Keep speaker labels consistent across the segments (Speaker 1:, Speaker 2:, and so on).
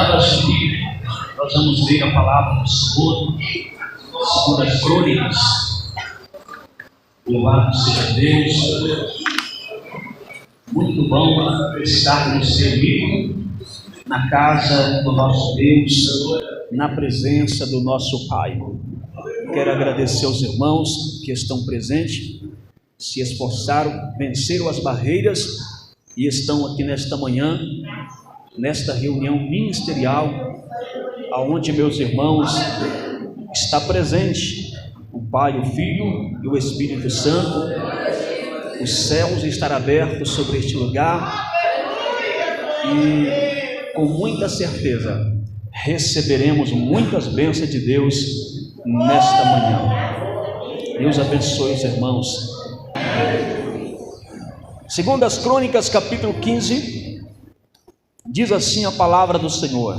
Speaker 1: Abra sua Bíblia, nós vamos ler a palavra do Senhor, segundo as Crônicas. Louvado seja Deus. Muito bom estarmos reunidos na casa do nosso Deus, na presença do nosso Pai. Quero agradecer aos irmãos que estão presentes, se esforçaram, venceram as barreiras e estão aqui nesta manhã, nesta reunião ministerial, aonde meus irmãos está presente o Pai, o Filho e o Espírito Santo. Os céus estarão abertos sobre este lugar e com muita certeza receberemos muitas bênçãos de Deus nesta manhã. Deus abençoe os irmãos. Segundo as Crônicas, capítulo 15, diz assim a palavra do Senhor: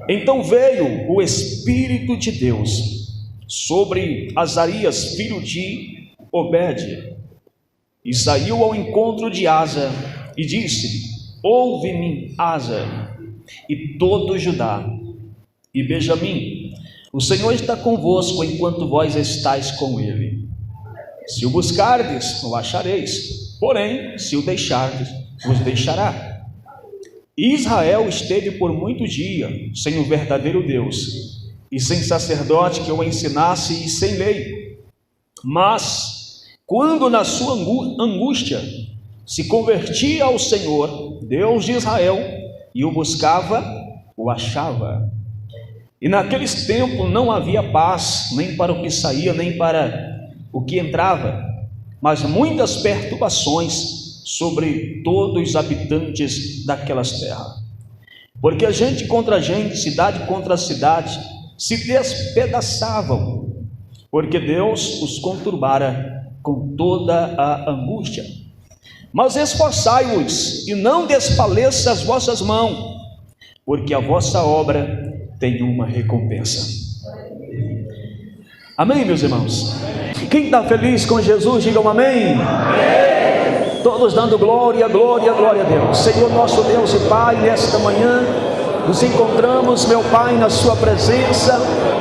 Speaker 1: Então veio o Espírito de Deus sobre Azarias, filho de Obed, e saiu ao encontro de Asa e disse-lhe: Ouve-me, Asa, e todo Judá e Benjamim, o Senhor está convosco enquanto vós estáis com ele. Se o buscardes, o achareis, porém, se o deixardes, vos deixará. Israel esteve por muito dia sem o verdadeiro Deus, e sem sacerdote que o ensinasse, e sem lei. Mas, quando na sua angústia se convertia ao Senhor, Deus de Israel, e o buscava, o achava. E naqueles tempos não havia paz, nem para o que saía, nem para o que entrava, mas muitas perturbações sobre todos os habitantes daquelas terras. Porque gente contra gente, cidade contra cidade, se despedaçavam, porque Deus os conturbara com toda a angústia. Mas esforçai-vos e não desfaleça as vossas mãos, porque a vossa obra tem uma recompensa. Amém, meus irmãos? Quem está feliz com Jesus, digam amém. Amém. Todos dando glória, glória, glória a Deus. Senhor nosso Deus e Pai, nesta manhã nos encontramos, meu Pai, na sua presença.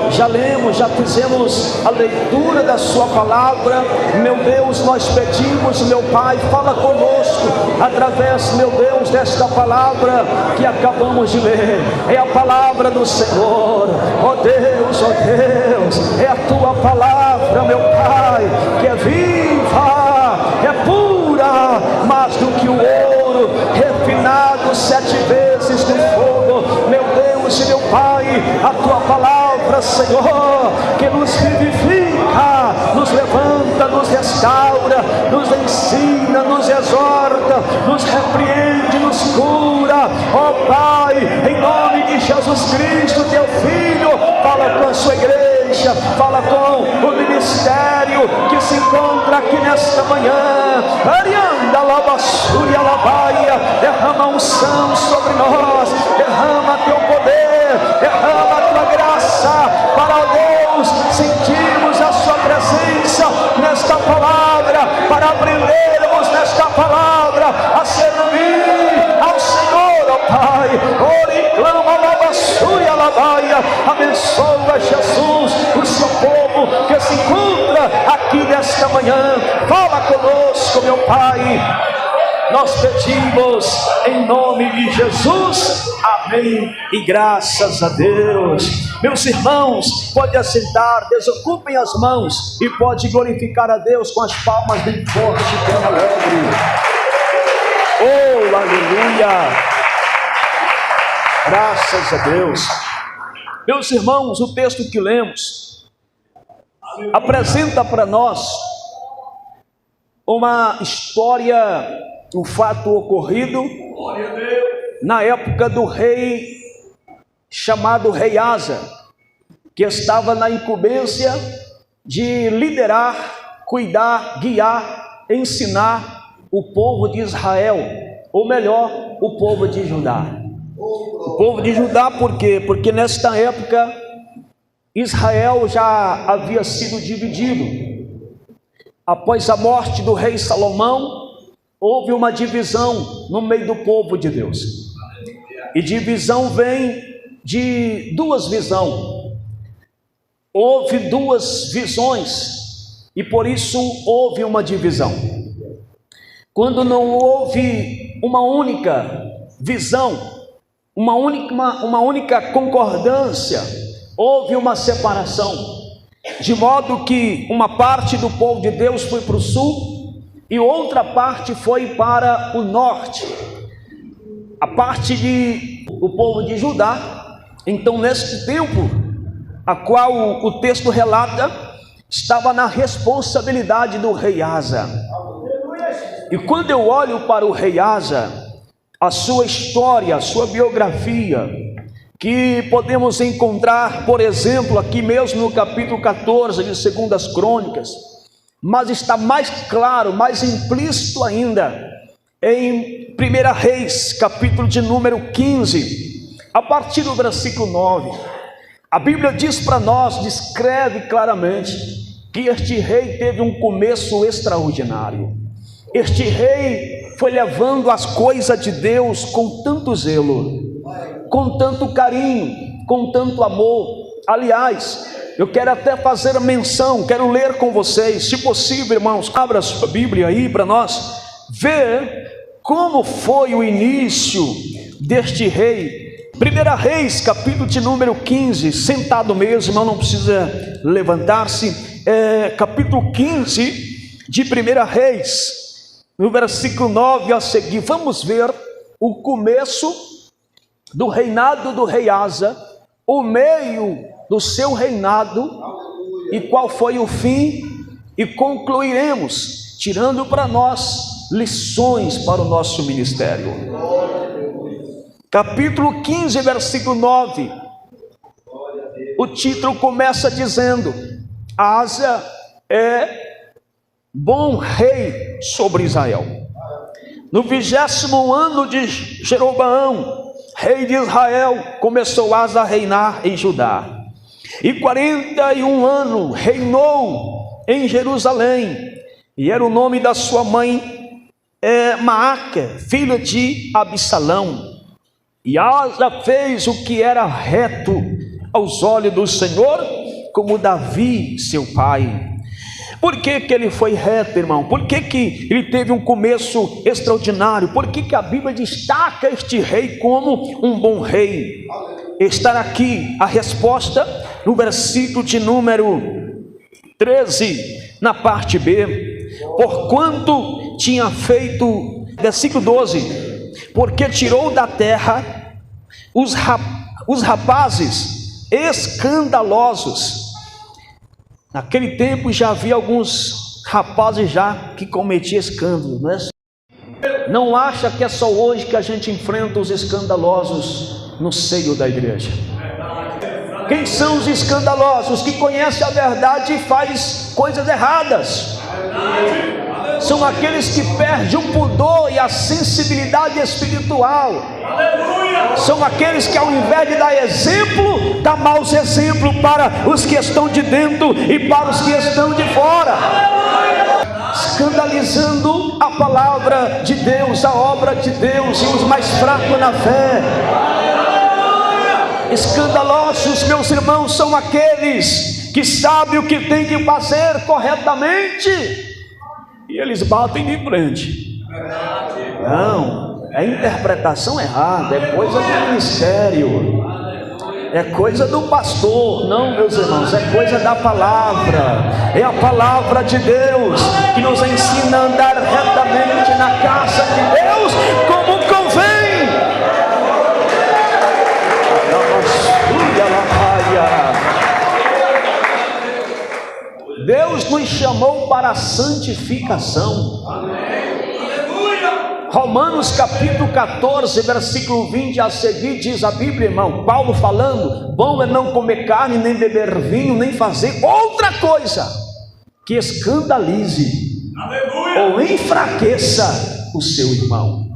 Speaker 1: Já lemos, já fizemos a leitura da sua palavra. Meu Deus, nós pedimos, meu Pai, fala conosco através, meu Deus, desta palavra que acabamos de ler. É a palavra do Senhor. Ó Deus, é a tua palavra, meu Pai, que é viva, é pura, mais do que o ouro refinado 7 vezes no fogo. Meu Deus e meu Pai, a tua palavra, Senhor, que nos vivifica, nos levanta, nos restaura, nos ensina, nos exorta, nos repreende, nos cura. Ó Pai, em nome de Jesus Cristo, teu Filho, fala com a sua igreja, fala com o ministério que se encontra aqui nesta manhã. Arianda Labassúria Labaia, derrama unção sobre nós, derrama teu poder, derrama a tua graça, para Deus sentirmos a sua presença nesta palavra, para aprendermos nesta palavra a servir ao Senhor, ó Pai. Ore, clama, Labassúria Labaia, abençoa, Jesus, o seu povo que se encontra aqui nesta manhã. Fala conosco, meu Pai, nós pedimos em nome de Jesus, amém e graças a Deus. Meus irmãos, pode assentar, desocupem as mãos e pode glorificar a Deus com as palmas bem forte e bem alegre. Oh, aleluia, graças a Deus. Meus irmãos, o texto que lemos apresenta para nós uma história, um fato ocorrido na época do rei chamado Rei Asa, que estava na incumbência de liderar, cuidar, guiar, ensinar o povo de Israel, ou melhor, o povo de Judá. O povo de Judá, por quê? Porque nesta época Israel já havia sido dividido. Após a morte do rei Salomão, houve uma divisão no meio do povo de Deus. E divisão vem de duas visões. Houve duas visões e por isso houve uma divisão. Quando não houve uma única visão, uma única concordância, houve uma separação, de modo que uma parte do povo de Deus foi para o sul e outra parte foi para o norte, a parte do povo de Judá. Então, nesse tempo a qual o texto relata, estava na responsabilidade do rei Asa. E quando eu olho para o rei Asa, a sua história, a sua biografia, que podemos encontrar, por exemplo, aqui mesmo no capítulo 14 de 2 Crônicas, mas está mais claro, mais implícito ainda em 1 Reis, capítulo de número 15, a partir do versículo 9. A Bíblia diz para nós, descreve claramente, que este rei teve um começo extraordinário. Este rei foi levando as coisas de Deus com tanto zelo, com tanto carinho, com tanto amor. Aliás, eu quero até fazer a menção, quero ler com vocês, se possível, irmãos, abra a sua Bíblia aí para nós ver como foi o início deste rei. 1 Reis, capítulo de número 15, sentado mesmo, irmão, não precisa levantar-se, capítulo 15 de 1 Reis, no versículo 9 a seguir. Vamos ver o começo do reinado do rei Asa, o meio do seu reinado e qual foi o fim, e concluiremos tirando para nós lições para o nosso ministério. Capítulo 15, versículo 9, o título começa dizendo: Asa é bom rei sobre Israel. No 20º ano de Jeroboão, rei de Israel, começou Asa a reinar em Judá, e 41 anos reinou em Jerusalém, e era o nome da sua mãe Maaca, filha de Absalão. E Asa fez o que era reto aos olhos do Senhor, como Davi, seu pai. Por que ele foi reto, irmão? Por que ele teve um começo extraordinário? Por que a Bíblia destaca este rei como um bom rei? Está aqui a resposta no versículo de número 13, na parte B. Porquanto tinha feito, versículo 12, porque tirou da terra os rapazes escandalosos. Naquele tempo já havia alguns rapazes já que cometiam escândalo, não é? Não acha que é só hoje que a gente enfrenta os escandalosos no seio da igreja? Quem são os escandalosos? Que conhecem a verdade e faz coisas erradas. São aqueles que perdem o pudor e a sensibilidade espiritual. São aqueles que, ao invés de dar exemplo, dá maus exemplos para os que estão de dentro e para os que estão de fora, escandalizando a palavra de Deus, a obra de Deus, e os mais fracos na fé. Escandalosos, meus irmãos, são aqueles que sabem o que tem que fazer corretamente e eles batem de frente. Não, é interpretação errada, é coisa do ministério, é coisa do pastor. Não, meus irmãos, é coisa da palavra. É a palavra de Deus que nos ensina a andar retamente na casa de Deus como convém. Deus nos chamou para a santificação. Romanos capítulo 14, versículo 20 a seguir, diz a Bíblia, irmão, Paulo falando: bom é não comer carne, nem beber vinho, nem fazer outra coisa que escandalize ou enfraqueça o seu irmão.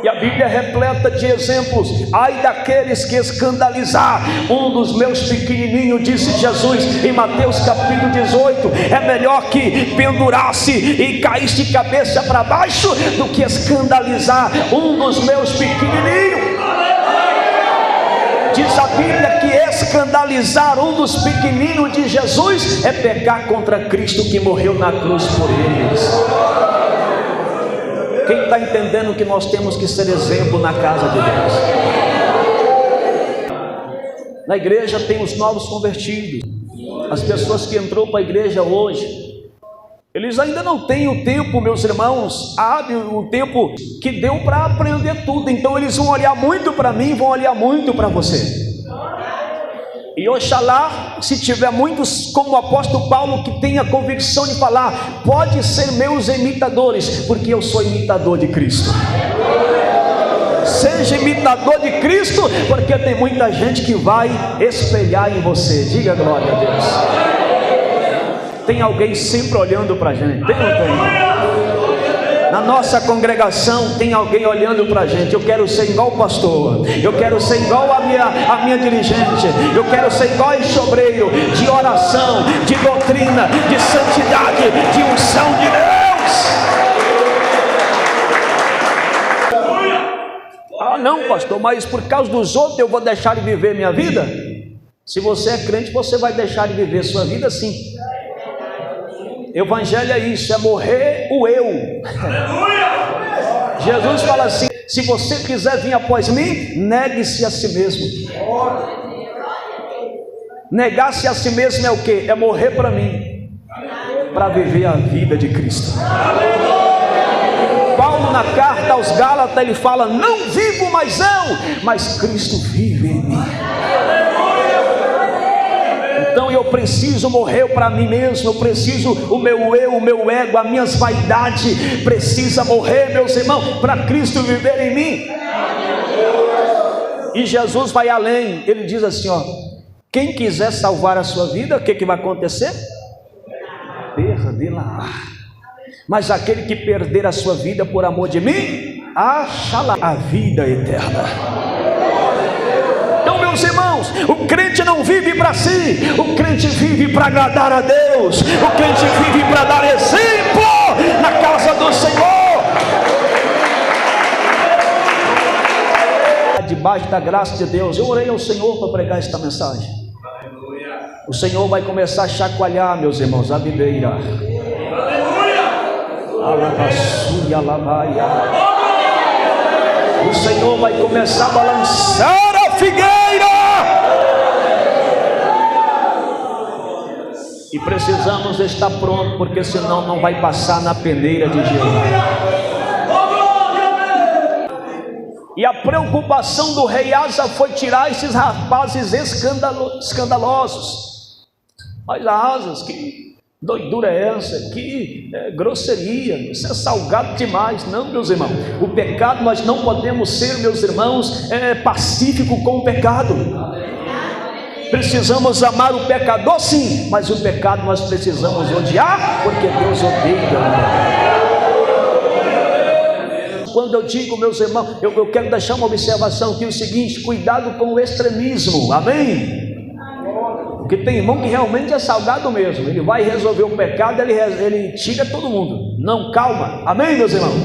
Speaker 1: E a Bíblia é repleta de exemplos. Ai daqueles que escandalizar um dos meus pequenininhos, disse Jesus em Mateus capítulo 18. É melhor que pendurasse e caísse de cabeça para baixo do que escandalizar um dos meus pequenininhos. Diz a Bíblia que escandalizar um dos pequeninos de Jesus é pecar contra Cristo que morreu na cruz por eles. Quem está entendendo que nós temos que ser exemplo na casa de Deus? Na igreja tem os novos convertidos, as pessoas que entrou para a igreja hoje. Eles ainda não têm o tempo, meus irmãos, o tempo que deu para aprender tudo. Então eles vão olhar muito para mim, vão olhar muito para você. E oxalá, se tiver muitos como o apóstolo Paulo que tenha convicção de falar, pode ser meus imitadores, porque eu sou imitador de Cristo. Seja imitador de Cristo, porque tem muita gente que vai espelhar em você. Diga glória a Deus. Tem alguém sempre olhando para a gente? Tem ou tem? Na nossa congregação tem alguém olhando para a gente. Eu quero ser igual o pastor, eu quero ser igual a minha dirigente, eu quero ser igual a esse obreiro de oração, de doutrina, de santidade, de unção de Deus. Ah não, pastor, mas por causa dos outros eu vou deixar de viver minha vida? Se você é crente, você vai deixar de viver sua vida sim. Evangelho é isso, é morrer o eu. Jesus fala assim: se você quiser vir após mim, negue-se a si mesmo. Negar-se a si mesmo é o que? É morrer para mim, para viver a vida de Cristo. Paulo na carta aos Gálatas ele fala: não vivo mais eu, mas Cristo vive em mim. Então eu preciso morrer para mim mesmo, eu preciso, o meu eu, o meu ego, as minhas vaidades, precisa morrer, meus irmãos, para Cristo viver em mim. E Jesus vai além, ele diz assim, ó: quem quiser salvar a sua vida, o que vai acontecer? Perdê-la. Mas aquele que perder a sua vida por amor de mim, achará a vida eterna. Então, meus irmãos, o crente não vive para si, o crente vive para agradar a Deus, o crente vive para dar exemplo na casa do Senhor. Debaixo da graça de Deus, eu orei ao Senhor para pregar esta mensagem. O Senhor vai começar a chacoalhar, meus irmãos, a videira. O Senhor vai começar a balançar a figueira. E precisamos estar prontos, porque senão não vai passar na peneira de Jeová. E a preocupação do rei Asa foi tirar esses rapazes escandalosos. Mas Asa, que doidura é essa? Que grosseria, isso é salgado demais. Não, meus irmãos, o pecado nós não podemos ser, meus irmãos, pacífico com o pecado. Precisamos amar o pecador sim, mas o pecado nós precisamos odiar, porque Deus odeia. Quando eu digo, meus irmãos, eu quero deixar uma observação aqui, o seguinte: cuidado com o extremismo, amém? Porque tem irmão que realmente é salgado mesmo, ele vai resolver o pecado, ele tira todo mundo. Não, calma, amém, meus irmãos?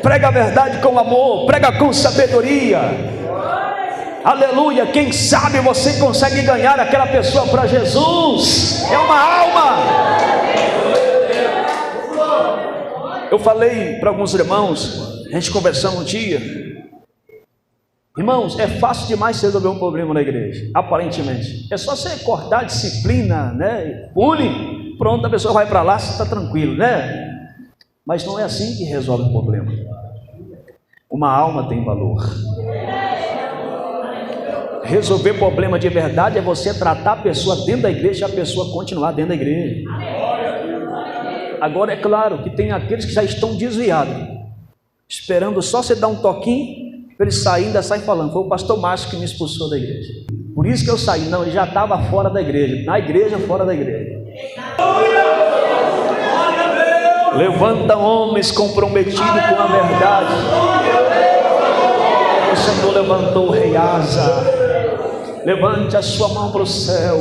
Speaker 1: Prega a verdade com amor, prega com sabedoria. Aleluia, quem sabe você consegue ganhar aquela pessoa para Jesus. É uma alma. Eu falei para alguns irmãos, a gente conversando um dia: irmãos, é fácil demais resolver um problema na igreja, aparentemente. É só você cortar a disciplina, né? Pune, pronto, a pessoa vai para lá, você está tranquilo, né? Mas não é assim que resolve o problema. Uma alma tem valor. Resolver problema de verdade é você tratar a pessoa dentro da igreja e a pessoa continuar dentro da igreja. Agora é claro que tem aqueles que já estão desviados, esperando só você dar um toquinho para ele sair, ainda sai falando: foi o pastor Márcio que me expulsou da igreja, por isso que eu saí. Não, ele já estava fora da igreja, na igreja, fora da igreja. Levanta homens comprometidos com a verdade. O Senhor levantou o rei Asa. Levante a sua mão para o céu.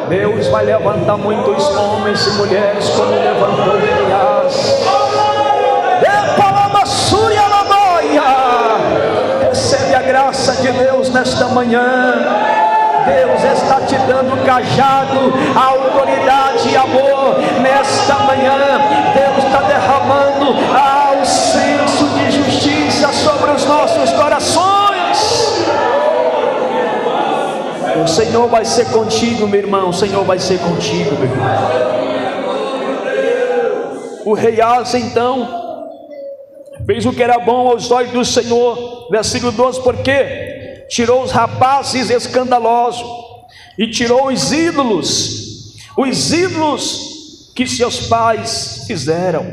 Speaker 1: Deus vai levantar muitos homens e mulheres como levantou o rei Asa. Recebe a graça de Deus nesta manhã. Deus está te dando cajado, a autoridade e amor nesta manhã. Deus está derramando o senso de justiça sobre os nossos corações. O Senhor vai ser contigo, meu irmão. O Senhor vai ser contigo, meu irmão. O rei Asa então fez o que era bom aos olhos do Senhor. Versículo 12, porque tirou os rapazes escandalosos e tirou os ídolos que seus pais fizeram.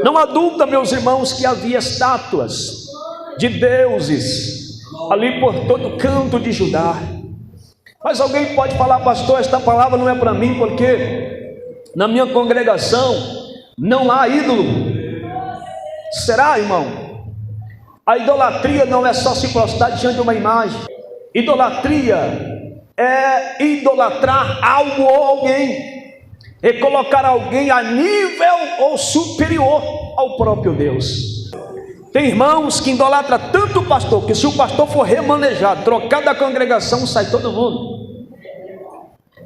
Speaker 1: Não há dúvida, meus irmãos, que havia estátuas de deuses ali por todo canto de Judá. Mas alguém pode falar: pastor, esta palavra não é para mim, porque na minha congregação não há ídolo. Será, irmão? A idolatria não é só se prostrar diante de uma imagem. Idolatria é idolatrar algo ou alguém, é colocar alguém a nível ou superior ao próprio Deus. Tem irmãos que idolatram tanto o pastor, que se o pastor for remanejado, trocado da congregação, sai todo mundo,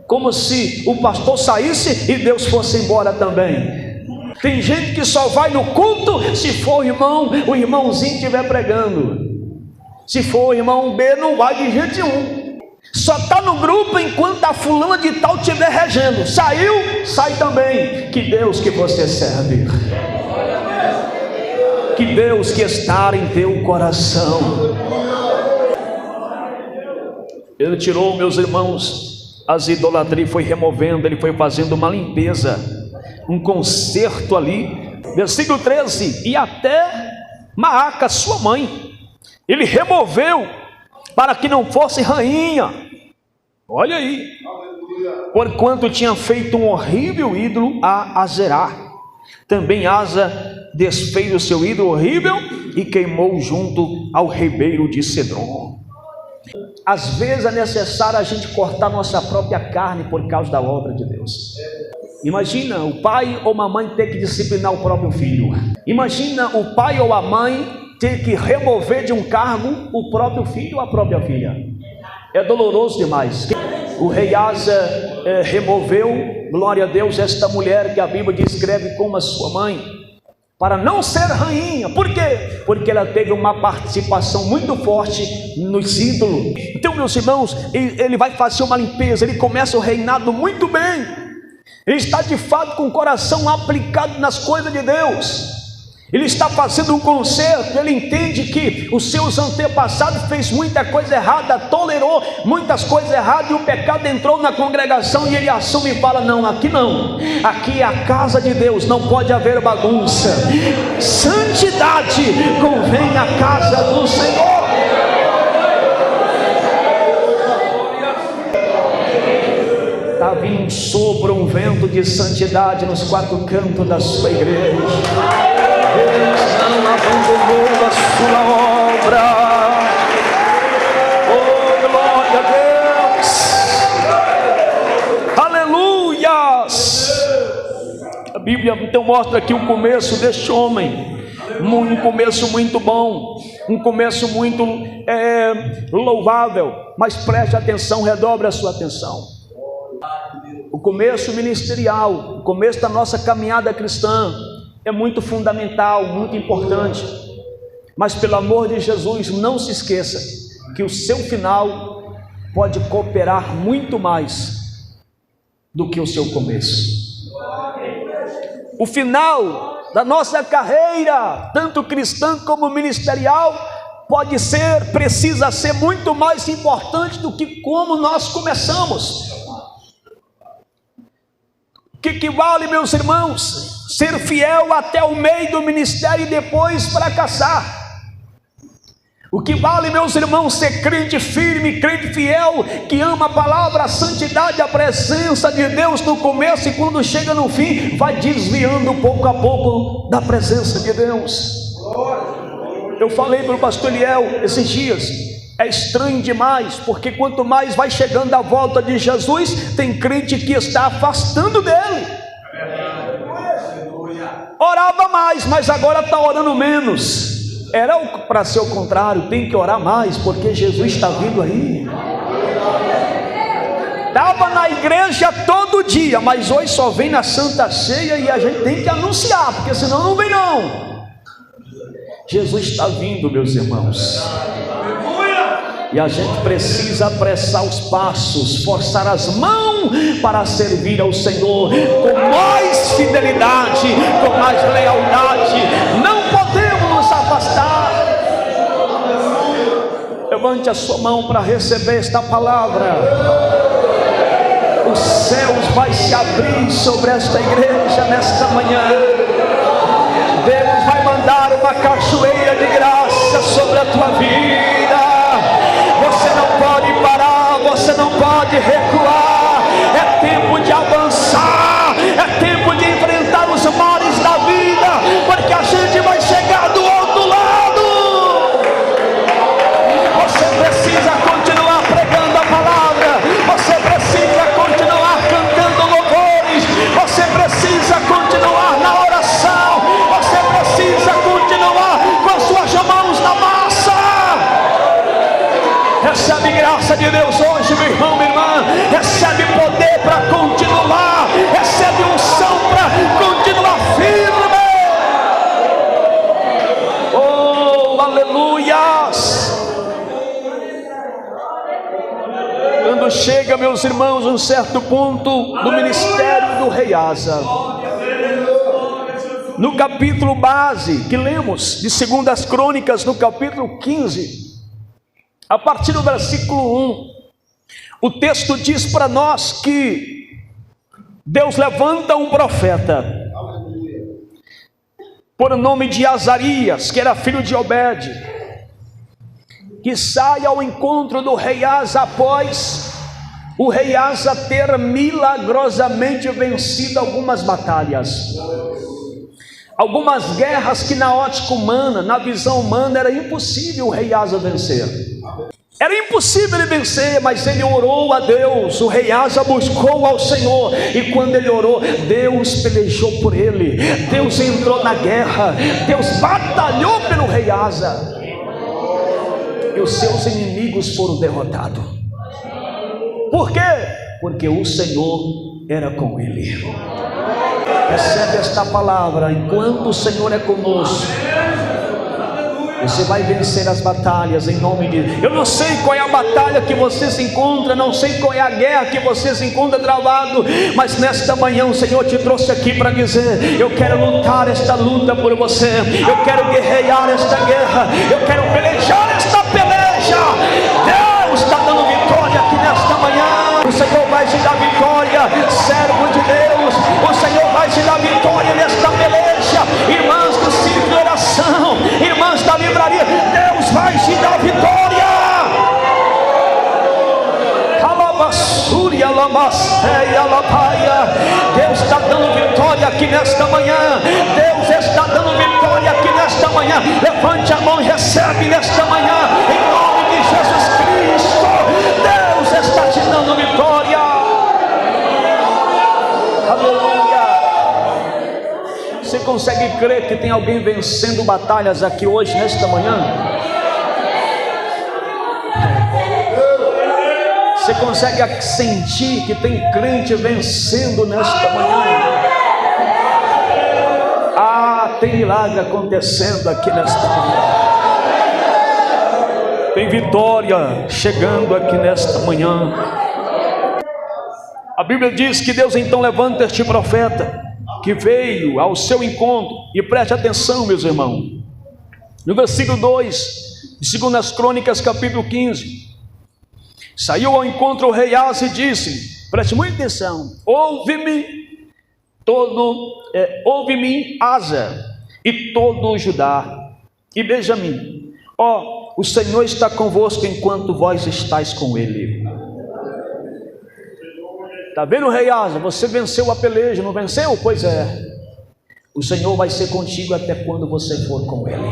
Speaker 1: como se o pastor saísse e Deus fosse embora também. Tem gente que só vai no culto se for o irmãozinho estiver pregando. Se for o irmão B, não vai de jeito nenhum. Só está no grupo enquanto a fulana de tal estiver regendo. Saiu, sai também. Que Deus que você serve. Que Deus que está em teu coração. Ele tirou, meus irmãos, as idolatrias, foi removendo, ele foi fazendo uma limpeza, um conserto ali. Versículo 13, e até Maaca, sua mãe, ele removeu para que não fosse rainha. Olha aí, porquanto tinha feito um horrível ídolo a Azerá. Também Asa desfez o seu ídolo horrível e queimou junto ao ribeiro de Cedron. Às vezes é necessário a gente cortar nossa própria carne por causa da obra de Deus. Imagina o pai ou a mãe ter que disciplinar o próprio filho. Imagina o pai ou a mãe ter que remover de um cargo o próprio filho ou a própria filha. É doloroso demais. O rei Asa removeu, glória a Deus, esta mulher que a Bíblia descreve como a sua mãe, para não ser rainha. Por quê? Porque ela teve uma participação muito forte nos ídolos. Então, meus irmãos, ele vai fazer uma limpeza, ele começa o reinado muito bem. Ele está de fato com o coração aplicado nas coisas de Deus. Ele está fazendo um conserto. Ele entende que os seus antepassados fez muita coisa errada, tolerou muitas coisas erradas, e o pecado entrou na congregação, e ele assume e fala: não, aqui não, aqui é a casa de Deus, não pode haver bagunça. Santidade convém à casa do Senhor. Está vindo um sopro, um vento de santidade nos quatro cantos da sua igreja. Deus não abandonou a sua obra. Oh, glória a Deus. Aleluias. A Bíblia então mostra aqui o começo deste homem. Um começo muito bom, um começo muito louvável. Mas preste atenção, redobre a sua atenção. O começo ministerial, o começo da nossa caminhada cristã é muito fundamental, muito importante. Mas pelo amor de Jesus, não se esqueça que o seu final pode cooperar muito mais do que o seu começo. O final da nossa carreira, tanto cristã como ministerial, precisa ser muito mais importante do que como nós começamos. O que equivale, meus irmãos, ser fiel até o meio do ministério e depois fracassar. O que vale, meus irmãos, ser crente firme, crente fiel, que ama a palavra, a santidade, a presença de Deus no começo, e quando chega no fim, vai desviando pouco a pouco da presença de Deus. Eu falei para o pastor Eliel esses dias, é estranho demais, porque quanto mais vai chegando a volta de Jesus, tem crente que está afastando dele. Orava mais, mas agora está orando menos. Era para ser o contrário, tem que orar mais, porque Jesus está vindo aí. Estava na igreja todo dia, mas hoje só vem na Santa Ceia, e a gente tem que anunciar, porque senão não vem não. Jesus está vindo, meus irmãos, e a gente precisa apressar os passos, forçar as mãos para servir ao Senhor com mais fidelidade, com mais lealdade. Não podemos nos afastar. Levante a sua mão para receber esta palavra. Os céus vai se abrir sobre esta igreja nesta manhã. Deus vai mandar uma cachoeira de graça sobre a tua vida. Você não pode parar, você não pode recuar. É tempo de avançar, é tempo de enfrentar os mares da vida, porque a gente vai chegar do outro lado. Você precisa continuar pregando a palavra, você precisa continuar cantando louvores, você precisa continuar na oração, você precisa continuar com as suas mãos na massa. Recebe graça de Deus hoje, meu irmão, minha irmã. Recebe poder para continuar. Recebe unção para continuar firme. Oh, aleluias. Quando chega, meus irmãos, um certo ponto do ministério do rei Asa, no capítulo base que lemos de 2 Crônicas, no capítulo 15, a partir do versículo 1, o texto diz para nós que Deus levanta um profeta, por nome de Azarias, que era filho de Obed, que sai ao encontro do rei Asa após o rei Asa ter milagrosamente vencido algumas batalhas. Algumas guerras que na ótica humana, na visão humana, era impossível o rei Asa vencer. Era impossível ele vencer, mas ele orou a Deus. O rei Asa buscou ao Senhor, e quando ele orou, Deus pelejou por ele. Deus entrou na guerra, Deus batalhou pelo rei Asa, e os seus inimigos foram derrotados. Por quê? Porque o Senhor era com ele. Recebe esta palavra. Enquanto o Senhor é conosco, você vai vencer as batalhas em nome de Deus. Eu não sei qual é a batalha que você se encontra, não sei qual é a guerra que você se encontra travado, mas nesta manhã o Senhor te trouxe aqui para dizer: eu quero lutar esta luta por você, eu quero guerrear esta guerra, eu quero pelejar esta peleja. Deus está dando vitória aqui nesta manhã. O Senhor vai te dar vitória, servo de Deus. O Senhor vai te dar vitória nesta peleja. Irmãs do círculo de oração, irmãs da livraria, Deus vai te dar vitória. Deus está dando vitória aqui nesta manhã. Deus está dando vitória aqui nesta manhã. Levante a mão e recebe nesta manhã, em nome de Jesus Cristo. Deus está te dando vitória. Aleluia. Você consegue crer que tem alguém vencendo batalhas aqui hoje, nesta manhã? Você consegue sentir que tem crente vencendo nesta manhã? Ah, tem milagre acontecendo aqui nesta manhã. Tem vitória chegando aqui nesta manhã. A Bíblia diz que Deus então levanta este profeta, que veio ao seu encontro. E preste atenção, meus irmãos, no versículo 2 de 2 Crônicas, capítulo 15. Saiu ao encontro o rei Asa e disse, preste muita atenção: ouve-me Asa e todo o Judá e Benjamim, O Senhor está convosco enquanto vós estáis com Ele. Está vendo, rei Asa? Você venceu a peleja, não venceu? Pois é. O Senhor vai ser contigo até quando você for com Ele.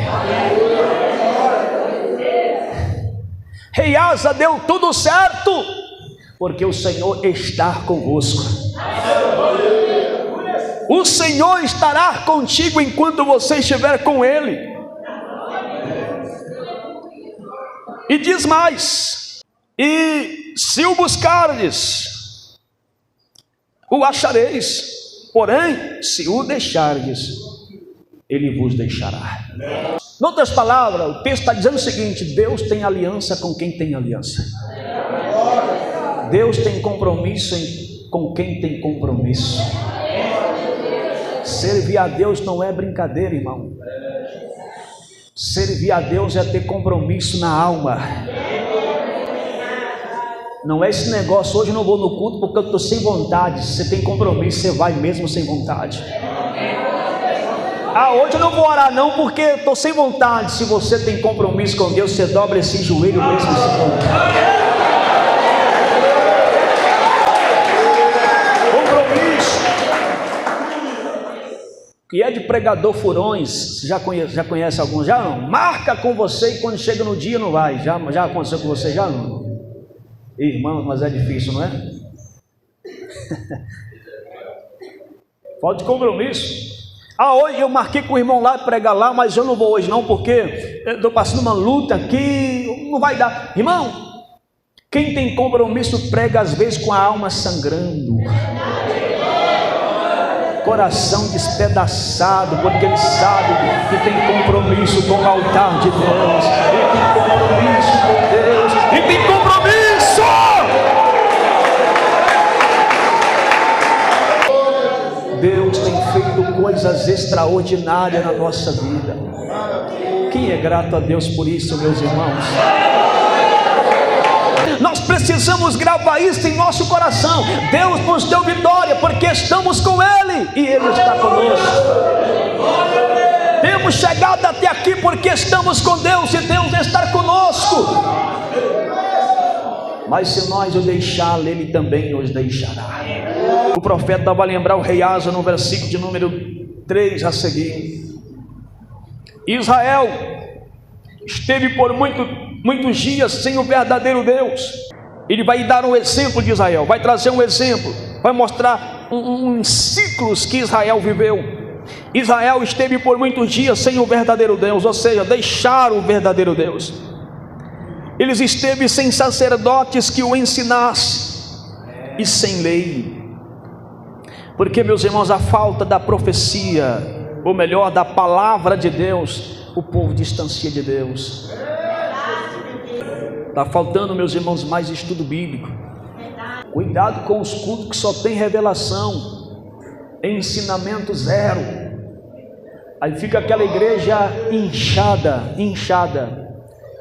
Speaker 1: Rei Asa, deu tudo certo, porque o Senhor está convosco. O Senhor estará contigo enquanto você estiver com Ele. E diz mais: e se o buscardes, o achareis. Porém, se o deixardes, Ele vos deixará. Em outras palavras, o texto está dizendo o seguinte: Deus tem aliança com quem tem aliança. Deus tem compromisso com quem tem compromisso. Servir a Deus não é brincadeira, irmão. Servir a Deus é ter compromisso na alma. Não é esse negócio, hoje eu não vou no culto porque eu estou sem vontade. Você tem compromisso, você vai mesmo sem vontade. Ah, hoje eu não vou orar não porque eu estou sem vontade. Se você tem compromisso com Deus, você dobra esse joelho mesmo sem vontade. Compromisso. Que é de pregador furões. Você já conhece alguns? Já não? Marca com você e quando chega no dia não vai. Já aconteceu com você? Já não? Irmão, mas é difícil, não é? Falta de compromisso. Ah, hoje eu marquei com o irmão lá pregar lá, mas eu não vou hoje não, porque eu estou passando uma luta aqui, não vai dar. Irmão, quem tem compromisso prega às vezes com a alma sangrando, coração despedaçado, porque ele sabe que tem compromisso com o altar de Deus, ele tem compromisso com Deus, ele tem compromisso. Deus tem feito coisas extraordinárias na nossa vida. Quem é grato a Deus por isso, meus irmãos? Nós precisamos gravar isso em nosso coração. Deus nos deu vitória porque estamos com Ele e Ele está conosco. Temos chegado até aqui porque estamos com Deus e Deus está conosco. Mas se nós o deixá-lo, Ele também nos deixará. O profeta vai lembrar o rei Asa no versículo de número 3 a seguir. Israel esteve por muitos dias sem o verdadeiro Deus. Ele vai dar um exemplo de Israel, vai trazer um exemplo, vai mostrar uns ciclos que Israel viveu. Israel esteve por muitos dias sem o verdadeiro Deus, ou seja, deixaram o verdadeiro Deus. Eles esteve sem sacerdotes que o ensinassem e sem lei. Porque, meus irmãos, a falta da profecia, ou melhor, da palavra de Deus, o povo distancia de Deus. Está faltando, meus irmãos, mais estudo bíblico. Cuidado com os cultos que só tem revelação, ensinamento zero. Aí fica aquela igreja inchada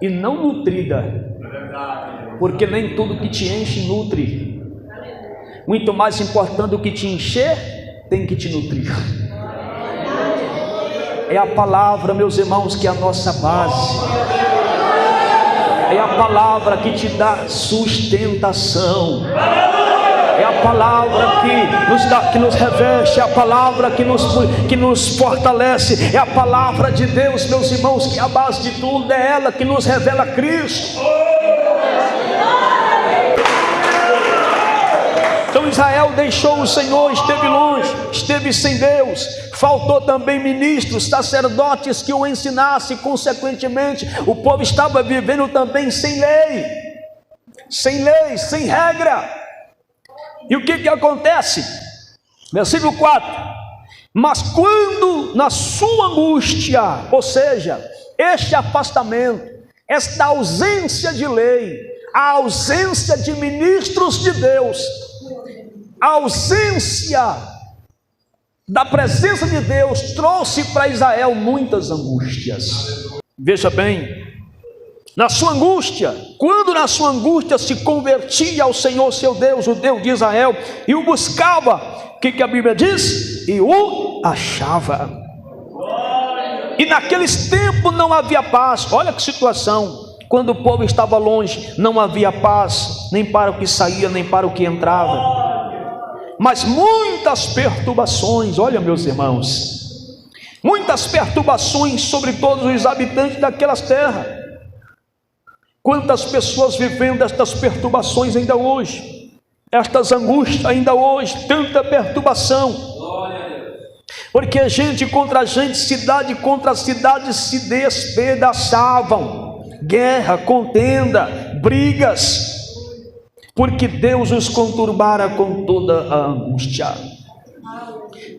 Speaker 1: e não nutrida, porque nem tudo que te enche nutre. Muito mais importante do que te encher, tem que te nutrir. É a palavra, meus irmãos, que é a nossa base. É a palavra que te dá sustentação. É a palavra que nos reveste, é a palavra que nos fortalece, é a palavra de Deus, meus irmãos, que é a base de tudo, é ela que nos revela Cristo. Então Israel deixou o Senhor, esteve longe, esteve sem Deus, faltou também ministros, sacerdotes que o ensinassem, consequentemente o povo estava vivendo também sem lei, sem regra. E o que acontece? Versículo 4: mas quando na sua angústia, ou seja, este afastamento, esta ausência de lei, a ausência de ministros de Deus, a ausência da presença de Deus trouxe para Israel muitas angústias. Veja bem, na sua angústia, quando na sua angústia se convertia ao Senhor seu Deus, o Deus de Israel, e o buscava, o que a Bíblia diz? E o achava. E naqueles tempos não havia paz. Olha que situação. Quando o povo estava longe, não havia paz, nem para o que saía, nem para o que entrava. Mas muitas perturbações, olha meus irmãos, muitas perturbações sobre todos os habitantes daquelas terras. Quantas pessoas vivendo estas perturbações ainda hoje, estas angústias ainda hoje, tanta perturbação, porque gente contra gente, cidade contra cidade se despedaçavam, guerra, contenda, brigas, porque Deus os conturbara com toda a angústia.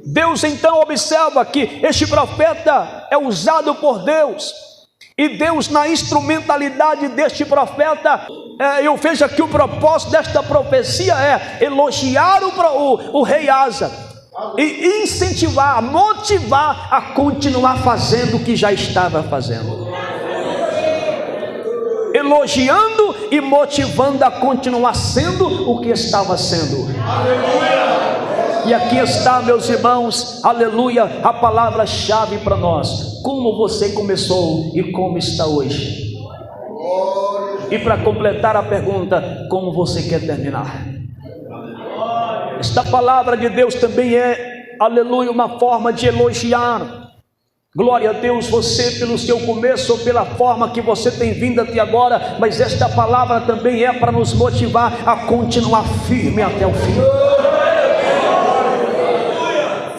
Speaker 1: Deus então observa que este profeta é usado por Deus, e Deus, na instrumentalidade deste profeta, eu vejo aqui o propósito desta profecia é elogiar o rei Asa e incentivar, motivar a continuar fazendo o que já estava fazendo, elogiando e motivando a continuar sendo o que estava sendo. E aqui está, meus irmãos, aleluia, a palavra-chave para nós: como você começou e como está hoje. E para completar a pergunta, como você quer terminar? Esta palavra de Deus também é, aleluia, uma forma de elogiar. Glória a Deus, você pelo seu começo ou pela forma que você tem vindo até agora, mas esta palavra também é para nos motivar a continuar firme até o fim.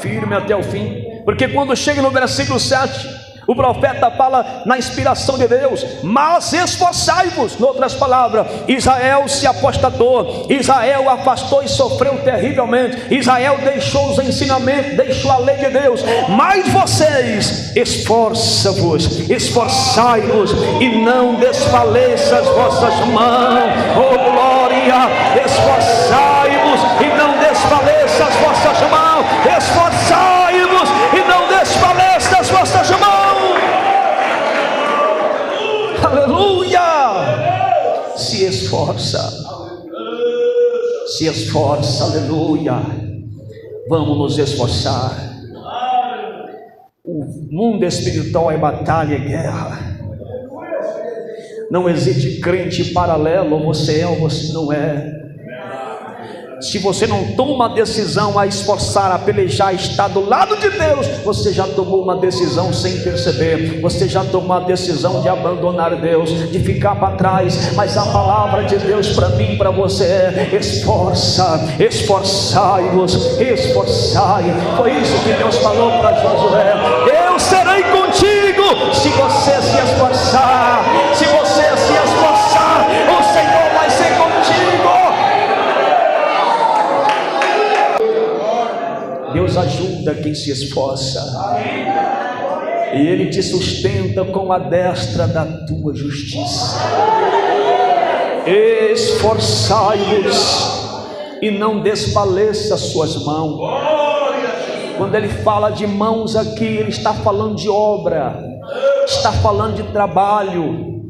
Speaker 1: Firme até o fim, porque quando chega no versículo 7, o profeta fala na inspiração de Deus: mas esforçai-vos. Em outras palavras, Israel se apostatou, Israel afastou e sofreu terrivelmente, Israel deixou os ensinamentos, deixou a lei de Deus, mas vocês esforça-vos, esforçai-vos e não desfaleça as vossas mãos. Oh glória, esforçai-vos e não desfaleça as vossas mãos, esforçai-vos e não desfaleça as vossas mãos. Aleluia! Se esforça, aleluia. Vamos nos esforçar. O mundo espiritual é batalha e guerra. Não existe crente paralelo, ou você é ou você não é. Se você não toma uma decisão a esforçar, a pelejar, estar do lado de Deus, você já tomou uma decisão sem perceber. Você já tomou a decisão de abandonar Deus, de ficar para trás. Mas a palavra de Deus para mim e para você é: esforçai-vos, esforçai. Foi isso que Deus falou para Josué: eu serei contigo se você se esforçar. Se você se esforçar, o Senhor vai ser contigo. Deus ajuda quem se esforça, e Ele te sustenta com a destra da tua justiça. Esforçai-vos e não desfaleça as suas mãos. Quando Ele fala de mãos aqui, Ele está falando de obra, está falando de trabalho.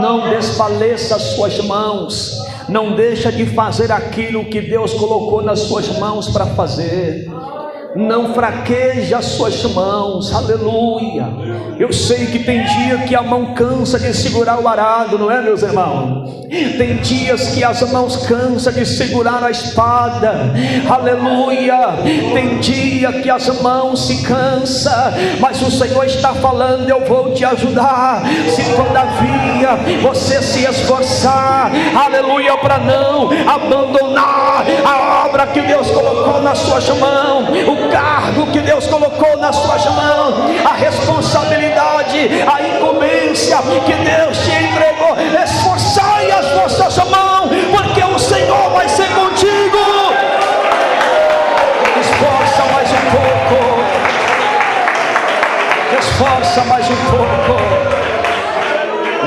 Speaker 1: Não desfaleça as suas mãos, não deixa de fazer aquilo que Deus colocou nas suas mãos para fazer. Não fraqueja as suas mãos, aleluia. Eu sei que tem dia que a mão cansa de segurar o arado, não é, meus irmãos? Tem dias que as mãos cansam de segurar a espada, aleluia. Tem dia que as mãos se cansam, mas o Senhor está falando: eu vou te ajudar. Se todavia você se esforçar, aleluia, para não abandonar a obra que Deus colocou nas suas mãos, o cargo que Deus colocou nas suas mãos, a responsabilidade, a incumbência que Deus te entregou. Esforçai as vossas mãos, porque o Senhor vai ser contigo. Esforça mais um pouco, esforça mais um pouco.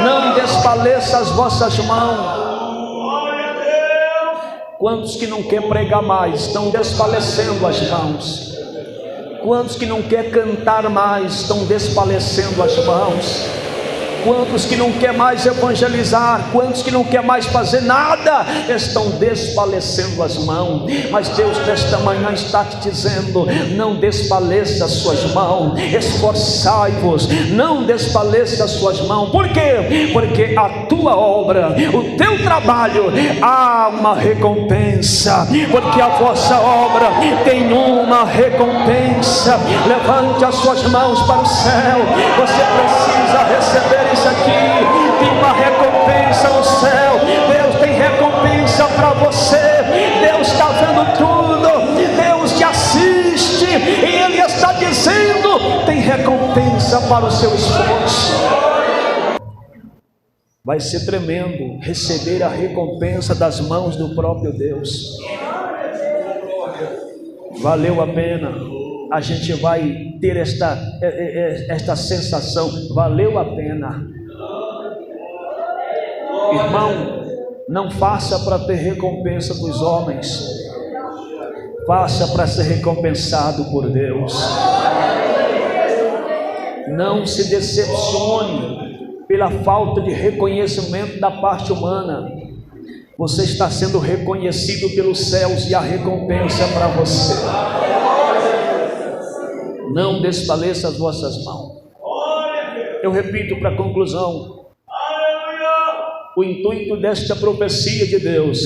Speaker 1: Não desfaleça as vossas mãos. Quantos que não quer pregar mais estão desfalecendo as mãos? Quantos que não quer cantar mais estão desfalecendo as mãos? Quantos que não quer mais evangelizar, quantos que não quer mais fazer nada, estão desfalecendo as mãos. Mas Deus nesta manhã está te dizendo: não desfaleça as suas mãos, esforçai-vos, não desfaleça as suas mãos. Por quê? Porque a tua obra, o teu trabalho, há uma recompensa, porque a vossa obra tem uma recompensa. Levante as suas mãos para o céu. Você precisa receber isso aqui. Tem uma recompensa no céu. Deus tem recompensa para você. Deus está vendo tudo. Deus te assiste e Ele está dizendo: tem recompensa para o seu esforço. Vai ser tremendo receber a recompensa das mãos do próprio Deus. Valeu a pena. A gente vai ter esta sensação. Valeu a pena. Irmão, não faça para ter recompensa dos homens, faça para ser recompensado por Deus. Não se decepcione pela falta de reconhecimento da parte humana. Você está sendo reconhecido pelos céus e a recompensa para você. Não desfaleça as vossas mãos. Eu repito para a conclusão: o intuito desta profecia de Deus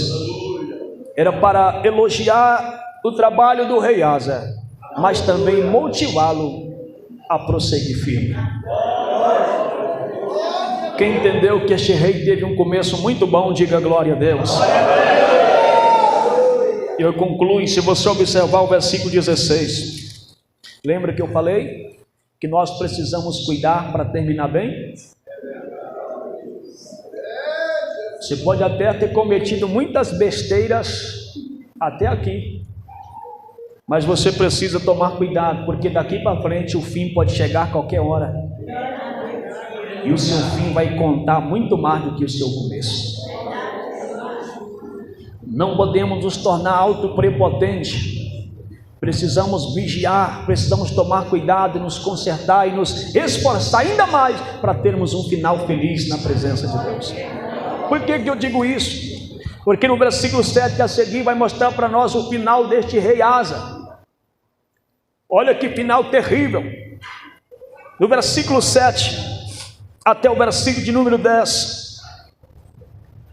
Speaker 1: era para elogiar o trabalho do rei Asa, mas também motivá-lo a prosseguir firme. Quem entendeu que este rei teve um começo muito bom, diga glória a Deus. Eu concluo, se você observar o versículo 16, lembra que eu falei que nós precisamos cuidar para terminar bem? Você pode até ter cometido muitas besteiras até aqui, mas você precisa tomar cuidado, porque daqui para frente o fim pode chegar a qualquer hora, e o seu fim vai contar muito mais do que o seu começo. Não podemos nos tornar autoprepotentes. Precisamos vigiar, precisamos tomar cuidado e nos consertar e nos esforçar ainda mais para termos um final feliz na presença de Deus. Por que eu digo isso? Porque no versículo 7 a seguir vai mostrar para nós o final deste rei Asa. Olha que final terrível. No versículo 7 até o versículo de número 10,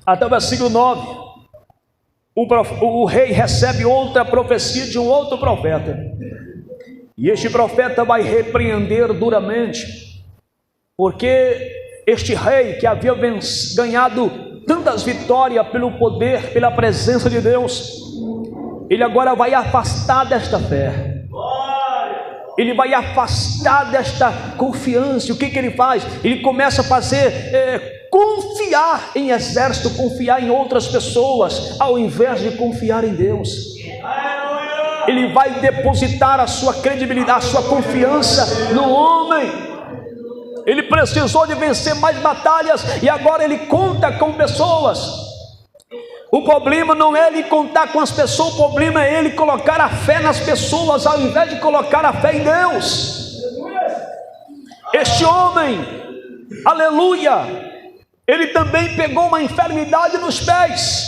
Speaker 1: até o versículo 9, o rei recebe outra profecia de um outro profeta, e este profeta vai repreender duramente, porque este rei que havia ganhado tantas vitórias pelo poder, pela presença de Deus, ele agora vai afastar desta fé, ele vai afastar desta confiança. O que ele faz? Ele começa a fazer confiar em exército, confiar em outras pessoas, ao invés de confiar em Deus. Ele vai depositar a sua credibilidade, a sua confiança no homem. Ele precisou de vencer mais batalhas e agora ele conta com pessoas. O problema não é ele contar com as pessoas, o problema é ele colocar a fé nas pessoas ao invés de colocar a fé em Deus. Este homem, aleluia, ele também pegou uma enfermidade nos pés,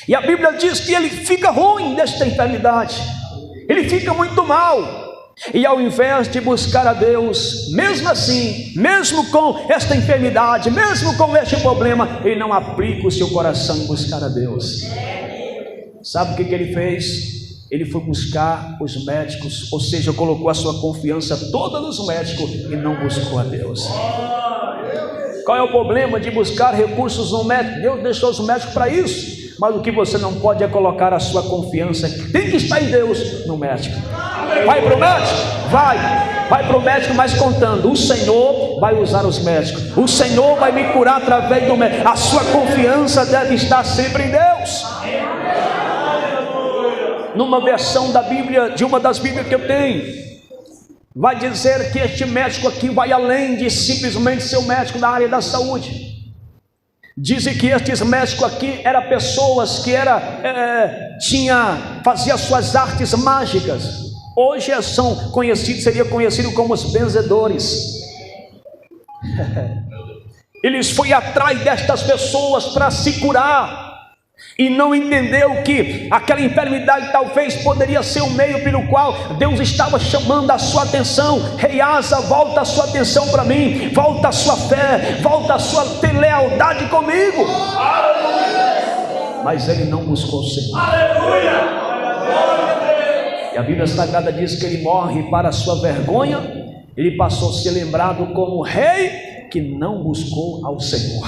Speaker 1: e a Bíblia diz que ele fica ruim desta enfermidade, ele fica muito mal. E ao invés de buscar a Deus, mesmo assim, mesmo com esta enfermidade, mesmo com este problema, ele não aplica o seu coração em buscar a Deus. Sabe o que ele fez? Ele foi buscar os médicos, ou seja, colocou a sua confiança toda nos médicos e não buscou a Deus. Qual é o problema de buscar recursos no médico? Deus deixou os médicos para isso, mas o que você não pode é colocar a sua confiança, tem que estar em Deus, no médico. Vai para o médico? Vai para o médico, mas contando, o Senhor vai usar os médicos, o Senhor vai me curar através do médico. A sua confiança deve estar sempre em Deus. Numa versão da Bíblia, de uma das Bíblias que eu tenho, vai dizer que este médico aqui vai além de simplesmente ser um médico da área da saúde. Dizem que estes médicos aqui eram pessoas que fazia suas artes mágicas. Hoje seria conhecido como os benzedores. Ele foi atrás destas pessoas para se curar, e não entendeu que aquela enfermidade talvez poderia ser o meio pelo qual Deus estava chamando a sua atenção. Rei Asa, volta a sua atenção para mim, volta a sua fé, volta a sua lealdade comigo. Mas ele não buscou o Senhor. E a Bíblia Sagrada diz que ele morre para a sua vergonha. Ele passou a ser lembrado como rei que não buscou ao Senhor.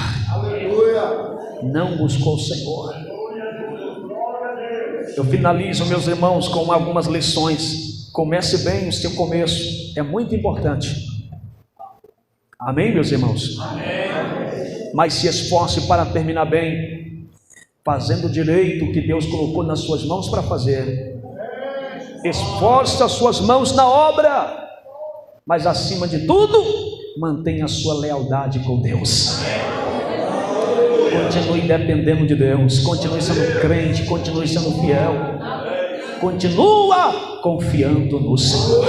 Speaker 1: Não buscou o Senhor. Eu finalizo, meus irmãos, com algumas lições. Comece bem o seu começo, é muito importante. Amém, meus irmãos? Amém. Mas se esforce para terminar bem, fazendo direito o que Deus colocou nas suas mãos para fazer. Esforce as suas mãos na obra, mas acima de tudo, mantenha a sua lealdade com Deus. Continue dependendo de Deus, continue sendo crente, continue sendo fiel, continua confiando no Senhor.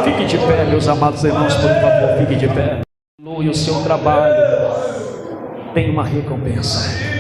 Speaker 1: Fique de pé, meus amados irmãos, por favor, fique de pé. E o seu trabalho tem uma recompensa.